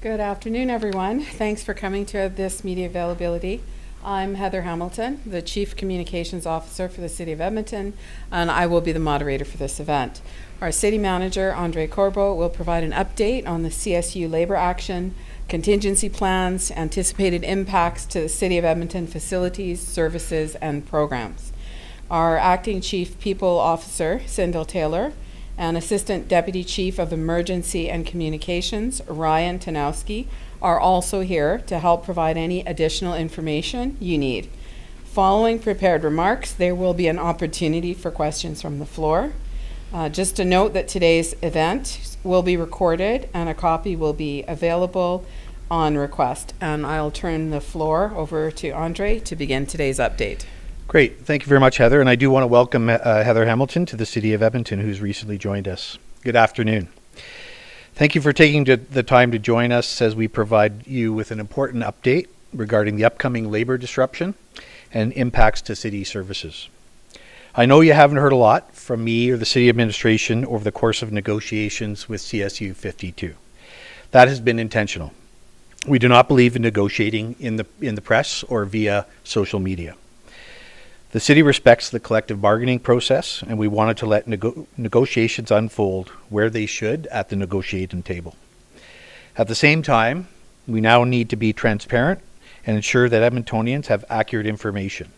Good afternoon, everyone. Thanks for coming to this media availability. I'm Heather Hamilton, the Chief Communications Officer for the City of Edmonton, and I will be the moderator for this event. Our City Manager, Andre Corbo, will provide an update on the CSU labor action, contingency plans, anticipated impacts to the City of Edmonton facilities, services, and programs. Our Acting Chief People Officer, Sindel Taylor, and Assistant Deputy Chief of Emergency and Communications, Ryan Tanowski, are also here to help provide any additional information you need. Following prepared remarks, there will be an opportunity for questions from the floor. Just to note that today's event will be recorded and a copy will be available on request. And I'll turn the floor over to Andre to begin today's update. Great. Thank you very much, Heather. And I do want to welcome Heather Hamilton to the City of Edmonton, who's recently joined us. Good afternoon. Thank you for taking the time to join us as we provide you with an important update regarding the upcoming labor disruption and impacts to city services. I know you haven't heard a lot from me or the city administration over the course of negotiations with CSU 52. That has been intentional. We do not believe in negotiating in the press or via social media. The city respects the collective bargaining process, and we wanted to let negotiations unfold where they should at the negotiating table. At the same time, we now need to be transparent and ensure that Edmontonians have accurate information.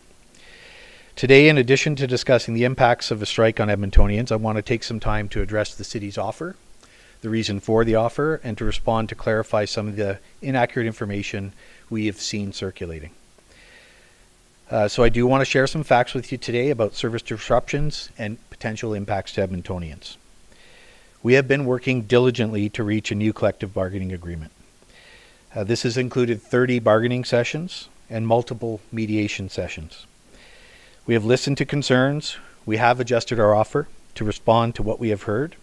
Today, in addition to discussing the impacts of a strike on Edmontonians, I want to take some time to address the city's offer, the reason for the offer, and to respond to clarify some of the inaccurate information we have seen circulating. So I do want to share some facts with you today about service disruptions and potential impacts to Edmontonians. We have been working diligently to reach a new collective bargaining agreement. This has included 30 bargaining sessions and multiple mediation sessions. We have listened to concerns. We have adjusted our offer to respond to what we have heard.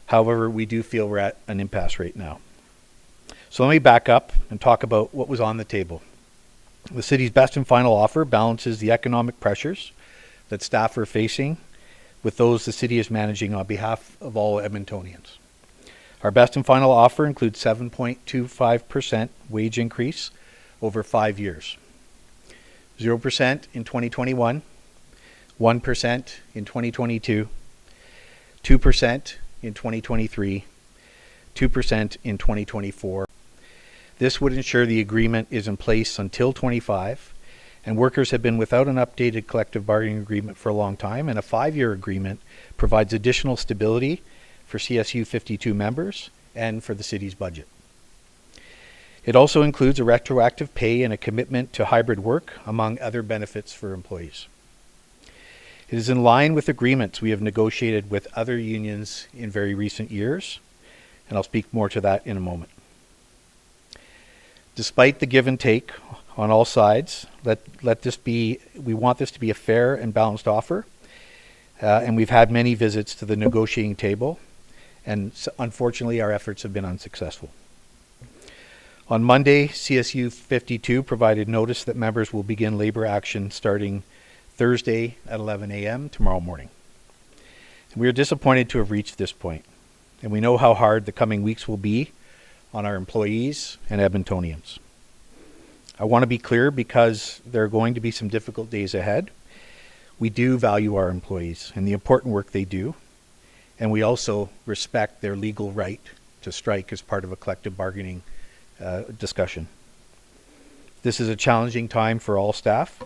However, we do feel we're at an impasse right now. So let me back up and talk about what was on the table. The city's best and final offer balances the economic pressures that staff are facing with those the city is managing on behalf of all Edmontonians. Our best and final offer includes 7.25% wage increase over 5 years. 0% in 2021, 1% in 2022, 2% in 2023, 2% in 2024. This would ensure the agreement is in place until 25, and workers have been without an updated collective bargaining agreement for a long time, and a 5-year agreement provides additional stability for CSU 52 members and for the city's budget. It also includes a retroactive pay and a commitment to hybrid work, among other benefits for employees. It is in line with agreements we have negotiated with other unions in very recent years, and I'll speak more to that in a moment. Despite the give and take on all sides, we want this to be a fair and balanced offer, and we've had many visits to the negotiating table, and unfortunately our efforts have been unsuccessful. On Monday, CSU 52 provided notice that members will begin labor action starting Thursday at 11 a.m. tomorrow morning. We are disappointed to have reached this point, and we know how hard the coming weeks will be on our employees and Edmontonians. I want to be clear because there are going to be some difficult days ahead. We do value our employees and the important work they do, and we also respect their legal right to strike as part of a collective bargaining discussion. This is a challenging time for all staff,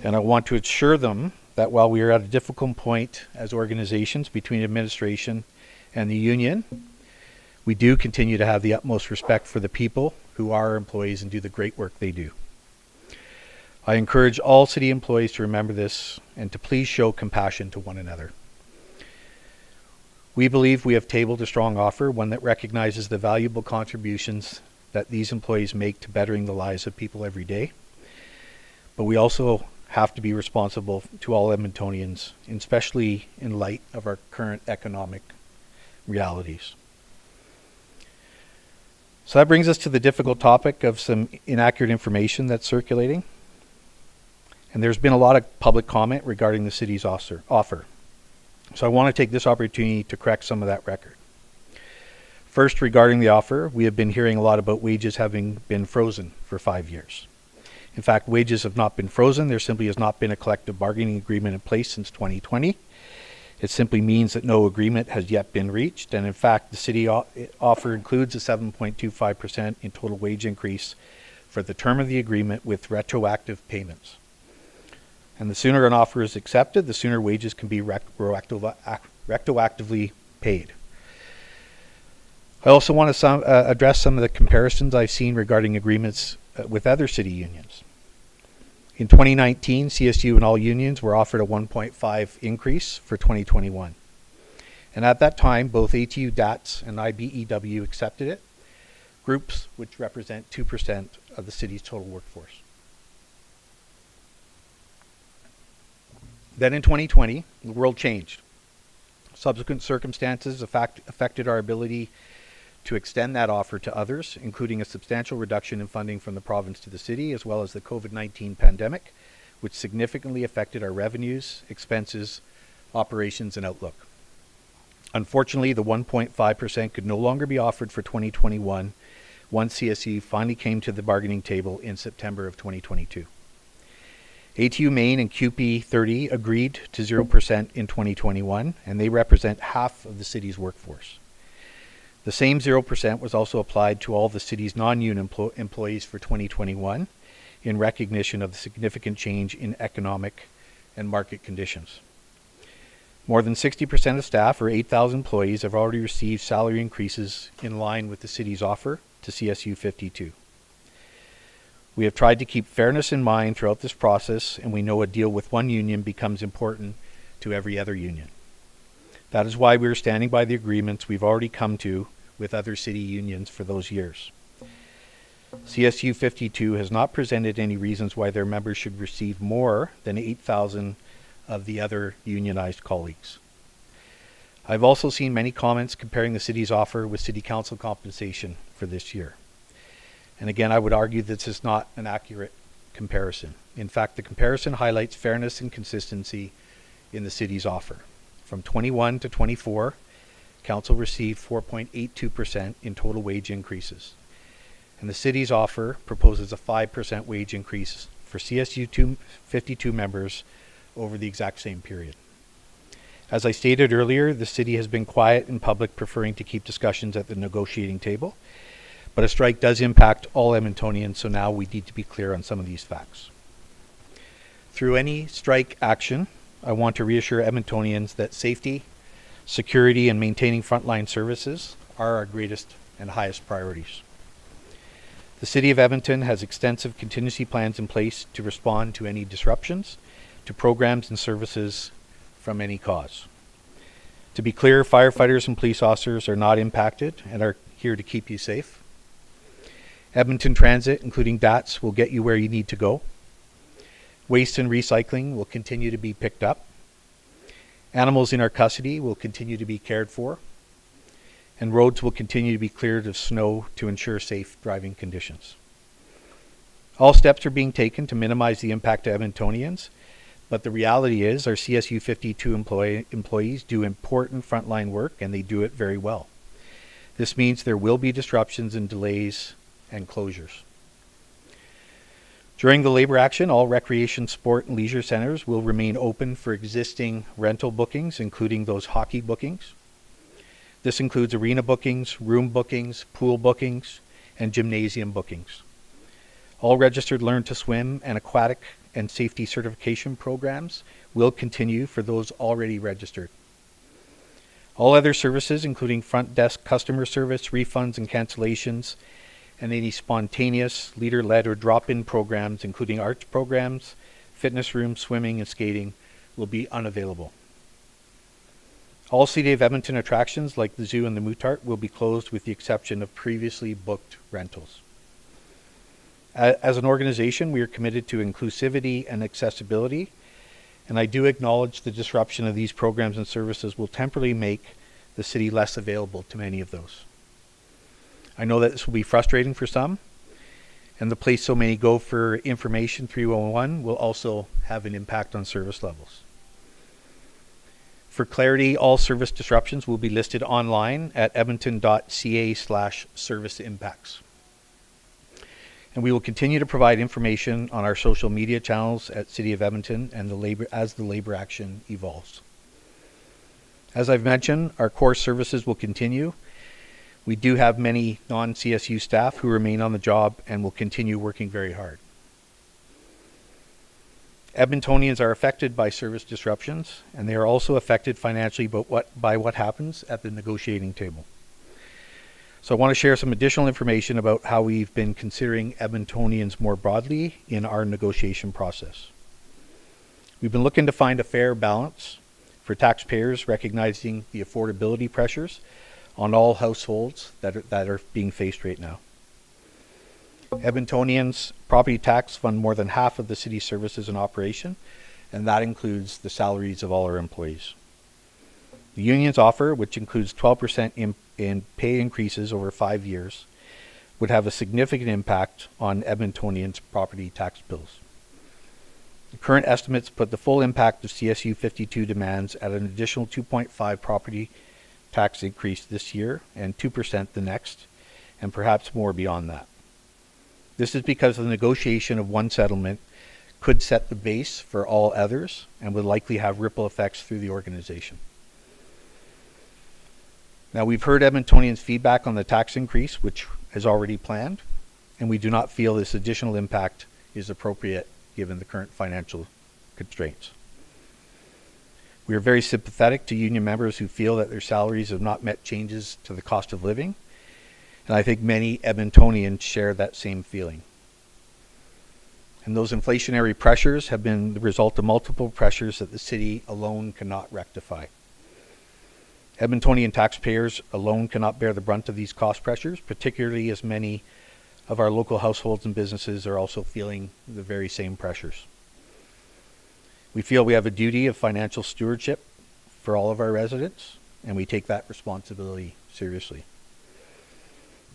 and I want to assure them that while we are at a difficult point as organizations between administration and the union, we do continue to have the utmost respect for the people who are our employees and do the great work they do. I encourage all city employees to remember this and to please show compassion to one another. We believe we have tabled a strong offer, one that recognizes the valuable contributions that these employees make to bettering the lives of people every day. But we also have to be responsible to all Edmontonians, especially in light of our current economic realities. So that brings us to the difficult topic of some inaccurate information that's circulating. And there's been a lot of public comment regarding the city's offer. So I want to take this opportunity to correct some of that record. First, regarding the offer, we have been hearing a lot about wages having been frozen for 5 years. In fact, wages have not been frozen. There simply has not been a collective bargaining agreement in place since 2020. It simply means that no agreement has yet been reached. And in fact, the city offer includes a 7.25% in total wage increase for the term of the agreement with retroactive payments. And the sooner an offer is accepted, the sooner wages can be retroactively paid. I also want to address some of the comparisons I've seen regarding agreements with other city unions. In 2019, CSU and all unions were offered a 1.5 increase for 2021. And at that time, both ATU, DATS, and IBEW accepted it, groups which represent 2% of the city's total workforce. Then in 2020, the world changed. Subsequent circumstances affected our ability to extend that offer to others, including a substantial reduction in funding from the province to the city, as well as the COVID-19 pandemic, which significantly affected our revenues, expenses, operations, and outlook. Unfortunately, the 1.5% could no longer be offered for 2021 once CSU finally came to the bargaining table in September of 2022. ATU Maine and QP 30 agreed to 0% in 2021, and they represent half of the city's workforce. The same 0% was also applied to all the city's non-union employees for 2021 in recognition of the significant change in economic and market conditions. More than 60% of staff, or 8,000 employees, have already received salary increases in line with the city's offer to CSU 52. We have tried to keep fairness in mind throughout this process, and we know a deal with one union becomes important to every other union. That is why we are standing by the agreements we've already come to with other city unions for those years. CSU 52 has not presented any reasons why their members should receive more than 8,000 of the other unionized colleagues. I've also seen many comments comparing the city's offer with city council compensation for this year. And again, I would argue this is not an accurate comparison. In fact, the comparison highlights fairness and consistency in the city's offer. From 21 to 24, council received 4.82% in total wage increases. And the city's offer proposes a 5% wage increase for CSU 52 members over the exact same period. As I stated earlier, the city has been quiet in public, preferring to keep discussions at the negotiating table. But a strike does impact all Edmontonians, so now we need to be clear on some of these facts. Through any strike action, I want to reassure Edmontonians that safety, security, and maintaining frontline services are our greatest and highest priorities. The City of Edmonton has extensive contingency plans in place to respond to any disruptions to programs and services from any cause. To be clear, firefighters and police officers are not impacted and are here to keep you safe. Edmonton Transit, including DATS, will get you where you need to go. Waste and recycling will continue to be picked up. Animals in our custody will continue to be cared for. And roads will continue to be cleared of snow to ensure safe driving conditions. All steps are being taken to minimize the impact to Edmontonians, but the reality is our CSU 52 employees do important frontline work, and they do it very well. This means there will be disruptions and delays and closures. During the labor action, all recreation, sport, and leisure centers will remain open for existing rental bookings, including those hockey bookings. This includes arena bookings, room bookings, pool bookings, and gymnasium bookings. All registered Learn to Swim and aquatic and safety certification programs will continue for those already registered. All other services, including front desk customer service, refunds and cancellations, and any spontaneous, leader-led or drop-in programs, including arts programs, fitness rooms, swimming, and skating, will be unavailable. All City of Edmonton attractions, like the zoo and the Mootart, will be closed with the exception of previously booked rentals. As an organization, we are committed to inclusivity and accessibility, and I do acknowledge the disruption of these programs and services will temporarily make the city less available to many of those. I know that this will be frustrating for some, and the place so many go for information 311 will also have an impact on service levels. For clarity, all service disruptions will be listed online at edmonton.ca/service impacts. And we will continue to provide information on our social media channels at City of Edmonton and as the labor action evolves. As I've mentioned, our core services will continue. We do have many non-CSU staff who remain on the job and will continue working very hard. Edmontonians are affected by service disruptions, and they are also affected financially by what happens at the negotiating table. So I want to share some additional information about how we've been considering Edmontonians more broadly in our negotiation process. We've been looking to find a fair balance for taxpayers, recognizing the affordability pressures on all households that are being faced right now. Edmontonians' property tax fund more than half of the city services in operation, and that includes the salaries of all our employees. The union's offer, which includes 12% in pay increases over 5 years, would have a significant impact on Edmontonians' property tax bills. The current estimates put the full impact of CSU 52 demands at an additional 2.5 property tax increase this year and 2% the next, and perhaps more beyond that. This is because the negotiation of one settlement could set the base for all others and would likely have ripple effects through the organization. Now, we've heard Edmontonians' feedback on the tax increase, which is already planned, and we do not feel this additional impact is appropriate given the current financial constraints. We are very sympathetic to union members who feel that their salaries have not met changes to the cost of living, and I think many Edmontonians share that same feeling. And those inflationary pressures have been the result of multiple pressures that the city alone cannot rectify. Edmontonian taxpayers alone cannot bear the brunt of these cost pressures, particularly as many of our local households and businesses are also feeling the very same pressures. We feel we have a duty of financial stewardship for all of our residents, and we take that responsibility seriously.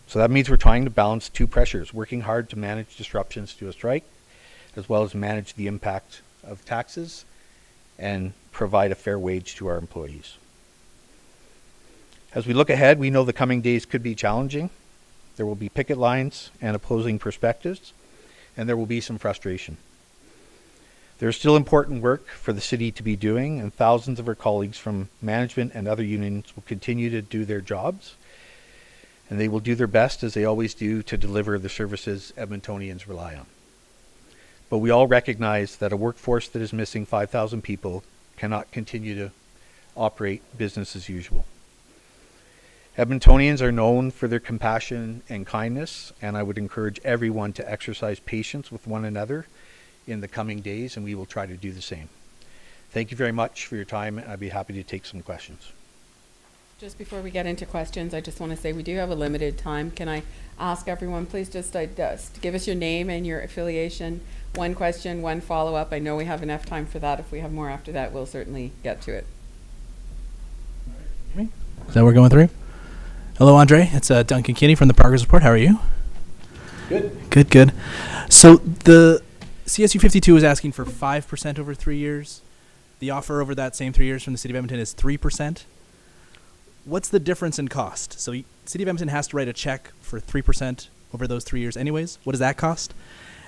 So that means we're trying to balance two pressures, working hard to manage disruptions to a strike, as well as manage the impact of taxes and provide a fair wage to our employees. As we look ahead, we know the coming days could be challenging. There will be picket lines and opposing perspectives, and there will be some frustration. There's still important work for the city to be doing, and thousands of our colleagues from management and other unions will continue to do their jobs, and they will do their best, as they always do, to deliver the services Edmontonians rely on. But we all recognize that a workforce that is missing 5,000 people cannot continue to operate business as usual. Edmontonians are known for their compassion and kindness, and I would encourage everyone to exercise patience with one another in the coming days, and we will try to do the same. Thank you very much for your time, and I'd be happy to take some questions. Just before we get into questions, I just want to say we do have a limited time. Can I ask everyone, please just give us your name and your affiliation, one question, one follow-up. I know we have enough time for that. If we have more after that, we'll certainly get to it. Is that what we're going through? Hello, Andre. It's Duncan Kinney from the Progress Report. How are you? Good. Good. So the CSU 52 is asking for 5% over 3 years. The offer over that same 3 years from the City of Edmonton is 3%. What's the difference in cost? So City of Edmonton has to write a check for 3% over those 3 years anyways. What does that cost?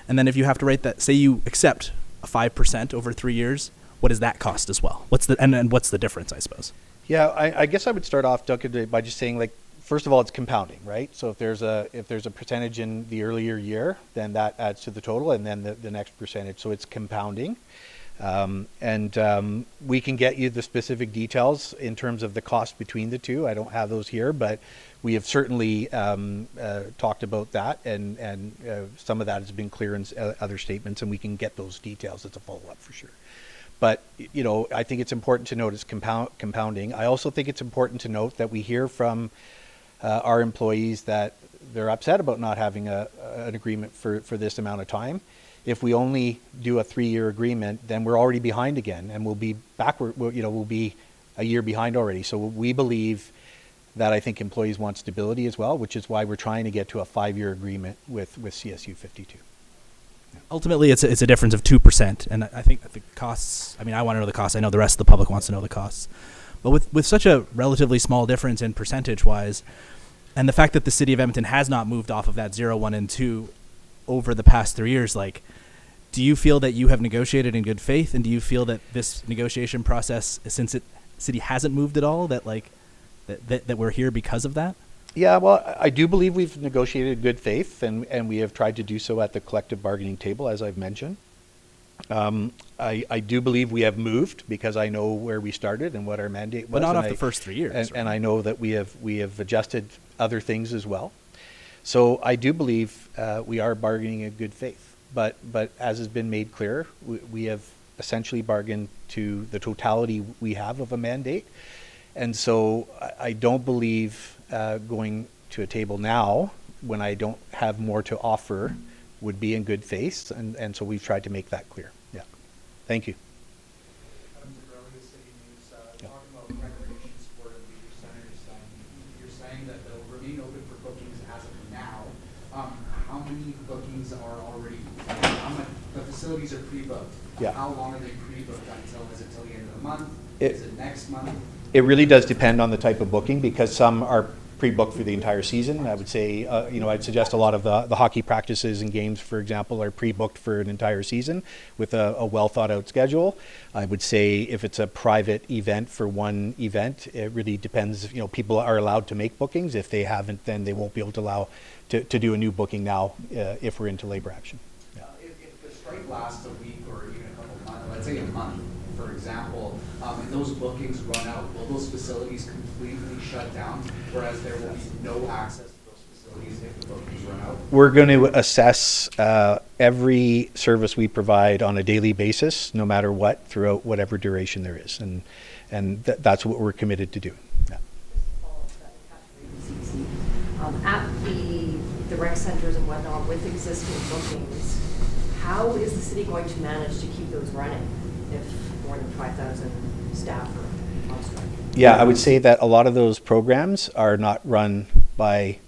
And then if you have to write that, say you accept a 5% over 3 years, what does that cost as well? What's the difference, I suppose? Yeah, I guess I would start off, Duncan, by just saying, like, first of all, it's compounding, right? So if there's a percentage in the earlier year, then that adds to the total, and then the next percentage. So it's compounding. And we can get you the specific details in terms of the cost between the two. I don't have those here, but we have certainly talked about that, and some of that has been clear in other statements, and we can get those details as a follow-up for sure. But, you know, I think it's important to note it's compounding. I also think it's important to note that we hear from our employees that they're upset about not having an agreement for this amount of time. If we only do a 3-year agreement, then we're already behind again, and we'll be backward. We'll be a year behind already. So we believe that I think employees want stability as well, which is why we're trying to get to a 5-year agreement with CSU 52. Yeah. ultimately it's a difference of 2%, and I think the costs. I mean, I want to know the costs. I know the rest of the public wants to know the costs, but with such a relatively small difference in percentage wise, and the fact that the city of Edmonton has not moved off of that 0, 1, and 2 over the past 3 years, like, do you feel that you have negotiated in good faith, and do you feel that this negotiation process, since city hasn't moved at all, that like that we're here because of that? Yeah, well, I do believe we've negotiated in good faith, and we have tried to do so at the collective bargaining table, as I've mentioned. I do believe we have moved because I know where we started and what our mandate was. But not off the first 3 years. And I know that we have adjusted other things as well. So I do believe we are bargaining in good faith. But as has been made clear, we have essentially bargained to the totality we have of a mandate. And so I don't believe going to a table now when I don't have more to offer would be in good faith. And so we've tried to make that clear. Yeah. Thank you. Talking about recreation, sport, and leisure centers, you're saying that they'll remain open for bookings as of now. How many bookings are already, the facilities are pre-booked? Yeah. How long are they pre-booked until? Is it till the end of the month? It- Is it next month? It really does depend on the type of booking because some are pre-booked for the entire season. I would say, I'd suggest a lot of the hockey practices and games, for example, are pre-booked for an entire season with a well thought out schedule. I would say if it's a private event for one event, it really depends. People are allowed to make bookings. If they haven't, then they won't be able to allow to do a new booking now if we're into labor action. Yeah. If the strike lasts a week or even a couple of months, let's say a month, for example, and those bookings run out, will those facilities completely shut down, whereas there will be no access to those facilities if the bookings run out? We're going to assess every service we provide on a daily basis, no matter what, throughout whatever duration there is, and that's what we're committed to doing. Yeah. At the rec centers and whatnot, with existing bookings, how is the city going to manage to keep those running if more than 5,000 staff are on strike? Yeah, I would say that a lot of those programs are not run by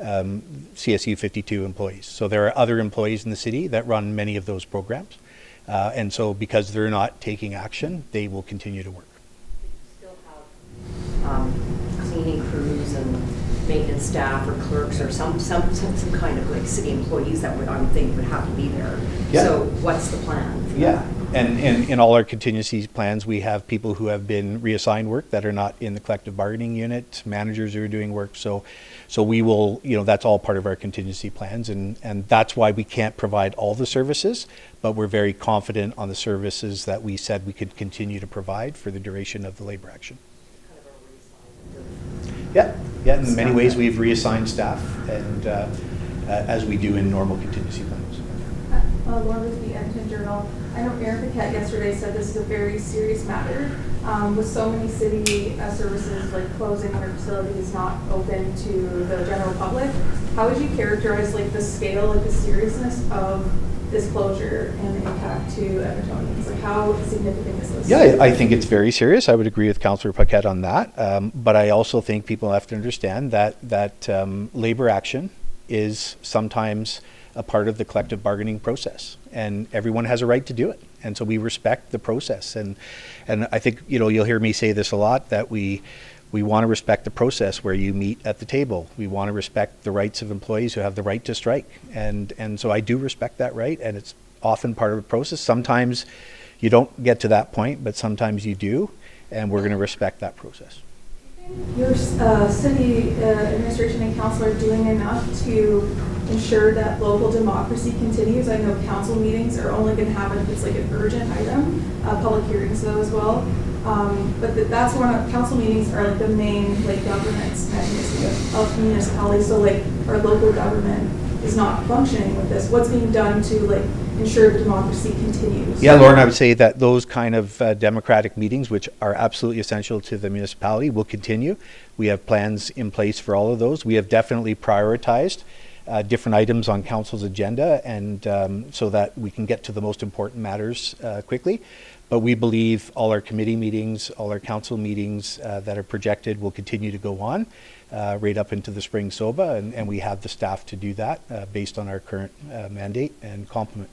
CSU 52 employees. So there are other employees in the city that run many of those programs. And so because they're not taking action, they will continue to work. Do you still have cleaning crews and maintenance staff or clerks or some kind of like city employees that I would think would have to be there? Yeah. So what's the plan for Yeah. that? And in all our contingency plans, we have people who have been reassigned work that are not in the collective bargaining unit, managers who are doing work. So we will, that's all part of our contingency plans. And that's why we can't provide all the services, but we're very confident on the services that we said we could continue to provide for the duration of the labor action. Yeah, in many ways we've reassigned staff and as we do in normal contingency plans. Lauren with the Edmonton Journal. I know Aaron Paquette yesterday said this is a very serious matter. With so many city services like closing their facilities not open to the general public, how would you characterize like the scale, like the seriousness of this closure and the impact to Edmontonians? Like how significant is this? Yeah, I think it's very serious. I would agree with Councillor Paquette on that. But I also think people have to understand that labor action is sometimes a part of the collective bargaining process, and everyone has a right to do it. And so we respect the process. And I think, you'll hear me say this a lot, that we want to respect the process where you meet at the table. We want to respect the rights of employees who have the right to strike. And so I do respect that right, and it's often part of the process. Sometimes you don't get to that point, but sometimes you do, and we're going to respect that process. Your city administration and council are doing enough to ensure that local democracy continues. I know council meetings are only going to happen if it's like an urgent item, public hearings though as well. But that's one of council meetings are like the main like governance mechanism of municipalities. So like our local government is not functioning with this. What's being done to like ensure the democracy continues? Yeah, Lauren, I would say that those kind of democratic meetings, which are absolutely essential to the municipality, will continue. We have plans in place for all of those. We have definitely prioritized different items on council's agenda, and so that we can get to the most important matters quickly. But we believe all our committee meetings, all our council meetings that are projected will continue to go on right up into the spring SOBA, and we have the staff to do that based on our current mandate and complement.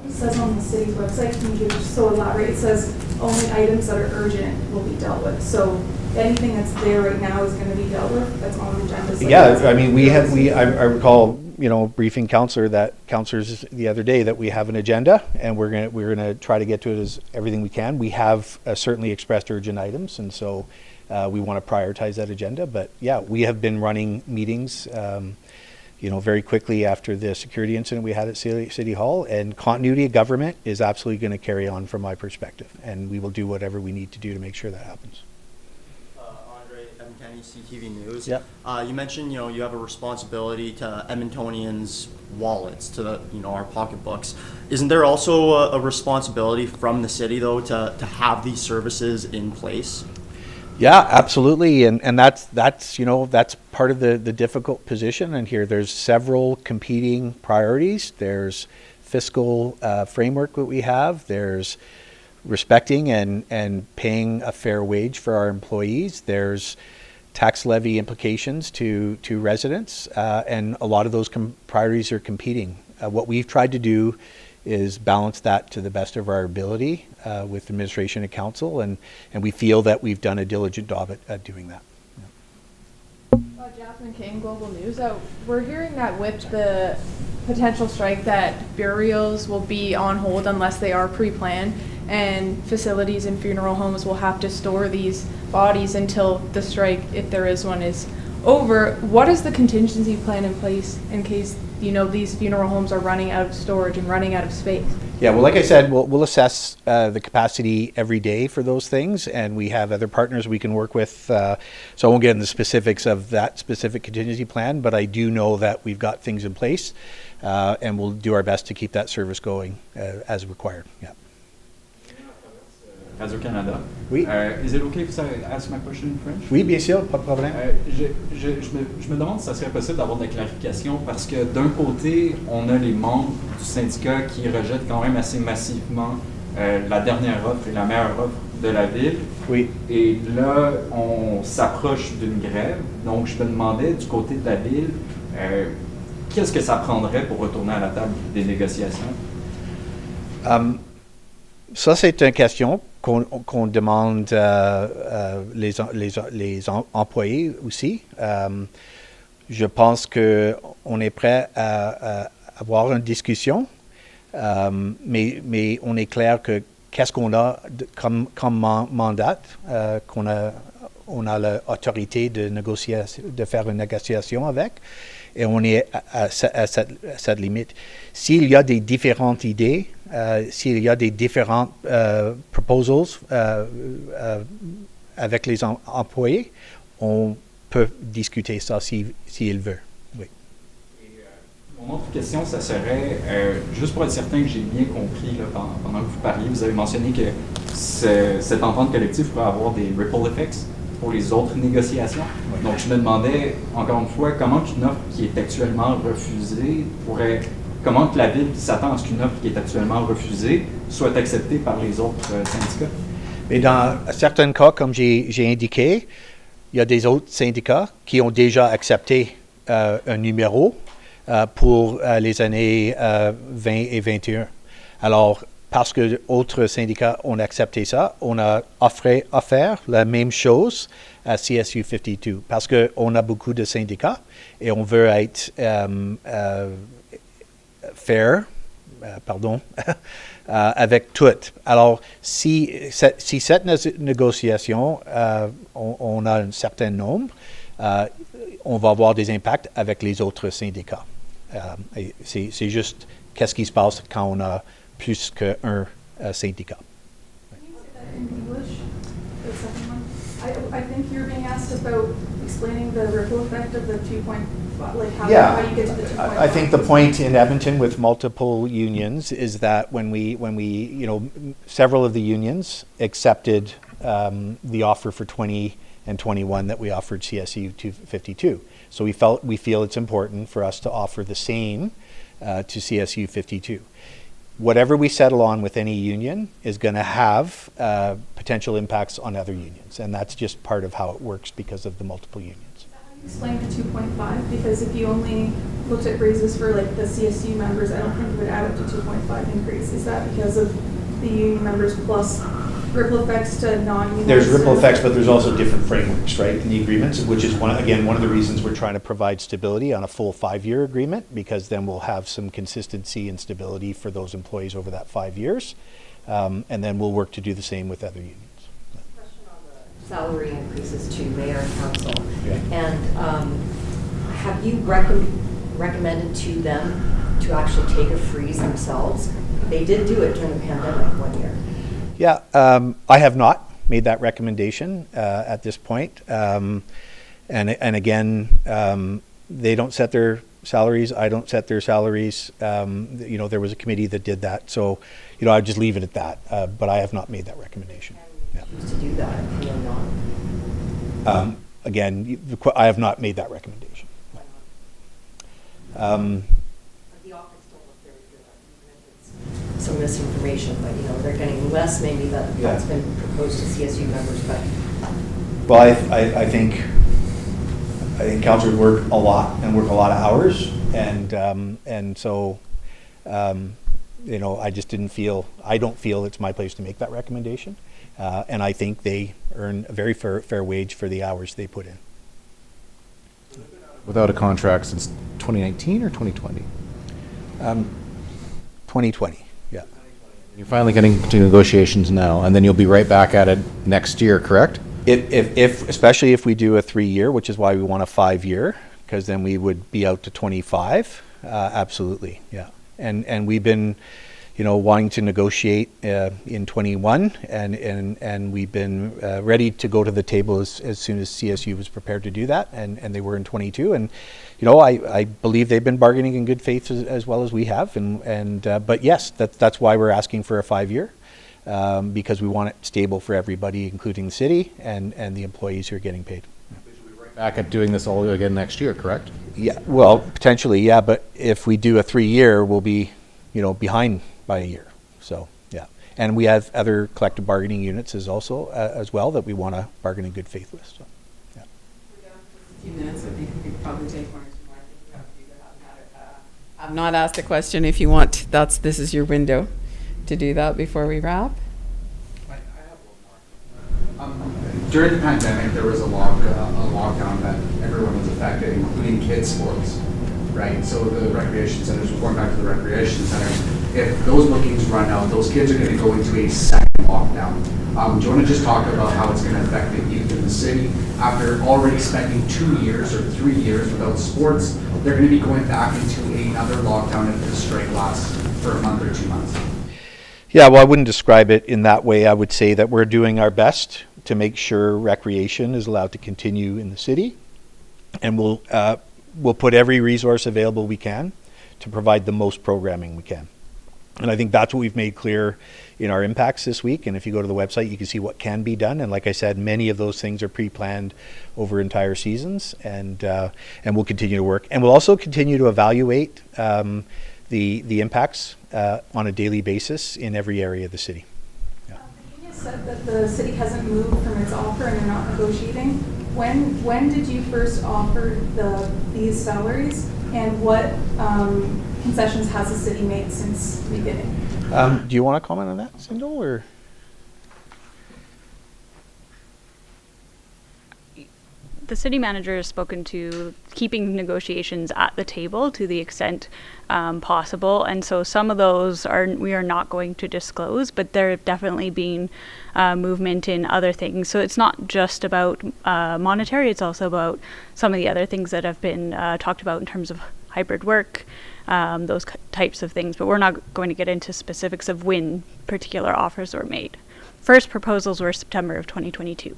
It says on the city's website, can you just so elaborate, it says only items that are urgent will be dealt with. So anything that's there right now is going to be dealt with, that's on the agenda. So Yeah, I mean, I recall, briefing counselors the other day that we have an agenda and we're gonna try to get to it as everything we can. We have certainly expressed urgent items, and so we want to prioritize that agenda. But yeah, we have been running meetings, very quickly after the security incident we had at City Hall, and continuity of government is absolutely going to carry on from my perspective, and we will do whatever we need to do to make sure that happens. Andre, Edmonton CTV News. Yep. You mentioned, you have a responsibility to Edmontonians' wallets, to our pocketbooks. Isn't there also a responsibility from the city, though, to have these services in place? Yeah, absolutely, and that's part of the difficult position. And here, there's several competing priorities. There's fiscal framework that we have. There's respecting and paying a fair wage for our employees. There's tax levy implications to residents, and a lot of those priorities are competing. What we've tried to do is balance that to the best of our ability with administration and council, and we feel that we've done a diligent job at doing that. Jasmine King, Global News. We're hearing that with the potential strike that burials will be on hold unless they are pre-planned, and facilities and funeral homes will have to store these bodies until the strike, if there is one, is over. What is the contingency plan in place in case these funeral homes are running out of storage and running out of space? Yeah, well, like I said, we'll assess the capacity every day for those things, and we have other partners we can work with. So I won't get into the specifics of that specific contingency plan, but I do know that we've got things in place, and we'll do our best to keep that service going as required. Yeah. Radio-Canada. Oui. Is it okay if I ask my question in French? Oui, bien sûr, pas de problème. Je me demande si ça serait possible d'avoir des clarifications parce que d'un côté, on a les membres du syndicat qui rejettent quand même assez massivement la dernière offre et la meilleure offre de la ville. Oui. Et là, on s'approche d'une grève. Donc, je me demandais du côté de la ville, qu'est-ce que ça prendrait pour retourner à la table des négociations? Ça, c'est une question qu'on demande les employés aussi. Je pense qu'on est prêt à avoir une discussion, mais on est clair que qu'est-ce qu'on a comme mandat, qu'on a l'autorité de faire une négociation avec, et on est à cette limite. S'il y a des différentes idées, s'il y a des différentes proposals avec les employés, on peut discuter ça s'il veut. Oui. Mon autre question, ça serait, juste pour être certain que j'ai bien compris là, pendant que vous parliez, vous avez mentionné que cette entente collective pourrait avoir des ripple effects pour les autres négociations. Oui. Donc, je me demandais, encore une fois, comment une offre qui est actuellement refusée comment que la Ville s'attend à ce qu'une offre qui est actuellement refusée soit acceptée par les autres syndicats? Mais dans certains cas, comme j'ai indiqué, il y a des autres syndicats qui ont déjà accepté un numéro pour les années 20 et 21. Alors, parce que d'autres syndicats ont accepté ça, on a offert la même chose à CSU 52, parce qu'on a beaucoup de syndicats et on veut être fair, avec toutes. Alors, si cette négociation, on a un certain nombre, on va avoir des impacts avec les autres syndicats. C'est juste qu'est-ce qui se passe quand on a plus qu'un syndicat. Can you say that in English, the second one? I think you're being asked about explaining the ripple effect of the 2.5, like how you get to the 2.5. I think the point in Edmonton with multiple unions is that when we several of the unions accepted the offer for 20 and 21 that we offered CSU 252. So we feel it's important for us to offer the same to CSU 52. Whatever we settle on with any union is going to have potential impacts on other unions, and that's just part of how it works because of the multiple unions. Is that how you Explain the 2.5, because if you only looked at raises for like the CSU members, I don't think it would add up to 2.5 increase. Is that because of the union members plus ripple effects to non-union? There's ripple effects, but there's also different frameworks, right, in the agreements, which is one of the reasons we're trying to provide stability on a full 5-year agreement, because then we'll have some consistency and stability for those employees over that 5 years. And then we'll work to do the same with other unions. Question on the salary increases to mayor and council. Yeah. And have you recommended to them to actually take a freeze themselves? They did do it during the pandemic 1 year. Yeah, I have not made that recommendation at this point. And again, they don't set their salaries. I don't set their salaries. There was a committee that did that. So, I'd just leave it at that. But I have not made that recommendation. And you choose to do that if you're not. Again, I have not made that recommendation. The optics don't look very good. It's some misinformation, but they're getting less maybe that's been proposed to CSU members, but. Well, I think councillors work a lot and work a lot of hours, and so I just I don't feel it's my place to make that recommendation, and I think they earn a very fair wage for the hours they put in. Without a contract since 2019 or 2020? 2020, yeah. You're finally getting to negotiations now, and then you'll be right back at it next year, correct? Especially if we do a 3-year, which is why we want a 5-year, because then we would be out to 25. Absolutely, yeah. And we've been, wanting to negotiate in 21, and we've been ready to go to the table as soon as CSU was prepared to do that, and they were in 22. And I believe they've been bargaining in good faith as well as we have. But yes, that's why we're asking for a 5-year. Because we want it stable for everybody, including the city and the employees who are getting paid. Back at doing this all again next year, correct? Yeah, well, potentially, yeah, but if we do a 3-year, we'll be, behind by a year. So, yeah. And we have other collective bargaining units as well that we want to bargain in good faith with. So, yeah. A few minutes, I think we could probably take one or two more. I think you have I've not asked a question. If you want, this is your window to do that before we wrap. I have one more. During the pandemic, there was a lockdown that everyone was affected, including kids' sports, right? So the recreation centers, going back to the recreation centers, if those bookings run out, those kids are going to go into a second lockdown. Do you want to just talk about how it's going to affect the youth in the city? After already spending 2 years or 3 years without sports, they're going to be going back into another lockdown if the strike lasts for a month or 2 months. Yeah, well, I wouldn't describe it in that way. I would say that we're doing our best to make sure recreation is allowed to continue in the city, and we'll put every resource available we can to provide the most programming we can. And I think that's what we've made clear in our impacts this week. And if you go to the website, you can see what can be done. And like I said, many of those things are pre-planned over entire seasons, and we'll continue to work. And we'll also continue to evaluate the impacts on a daily basis in every area of the city. Yeah. The union said that the city hasn't moved from its offer and they're not negotiating. When did you first offer these salaries, and what concessions has the city made since the beginning? Do you want to comment on that, Sindel, or? The city manager has spoken to keeping negotiations at the table to the extent possible, and so some of those we are not going to disclose, but there have definitely been movement in other things. So it's not just about monetary; it's also about some of the other things that have been talked about in terms of hybrid work, those types of things. But we're not going to get into specifics of when particular offers were made. First proposals were September of 2022.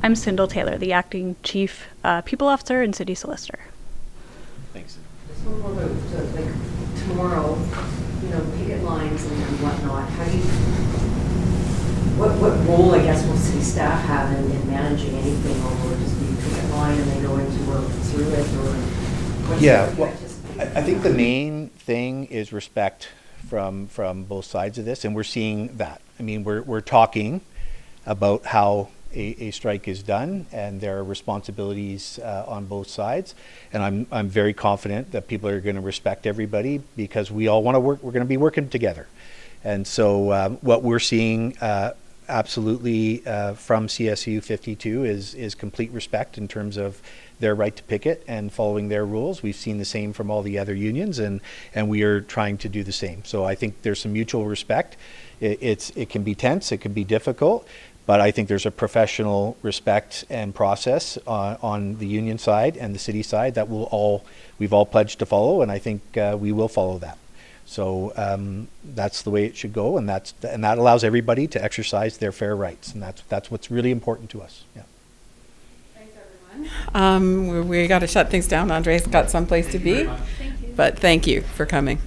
I'm Sindel Taylor, the Acting Chief People Officer and City Solicitor. Thanks. Just one more about tomorrow, picket lines and whatnot. How do you, what role, I guess, will city staff have in managing anything, or will it just be picket line and they go into work through it, or? Yeah, well, I think the main thing is respect from both sides of this, and we're seeing that. I mean, we're talking about how a strike is done, and there are responsibilities on both sides. And I'm very confident that people are going to respect everybody, because we all want to work. We're going to be working together. And so what we're seeing absolutely from CSU 52 is complete respect in terms of their right to picket and following their rules. We've seen the same from all the other unions, and we are trying to do the same. So I think there's some mutual respect. It can be tense, it can be difficult, but I think there's a professional respect and process on the union side and the city side that we've all pledged to follow, and I think we will follow that. So that's the way it should go, and that allows everybody to exercise their fair rights, and that's what's really important to us. Yeah. Thanks, everyone. We got to shut things down. Andre's got someplace to be, but thank you for coming.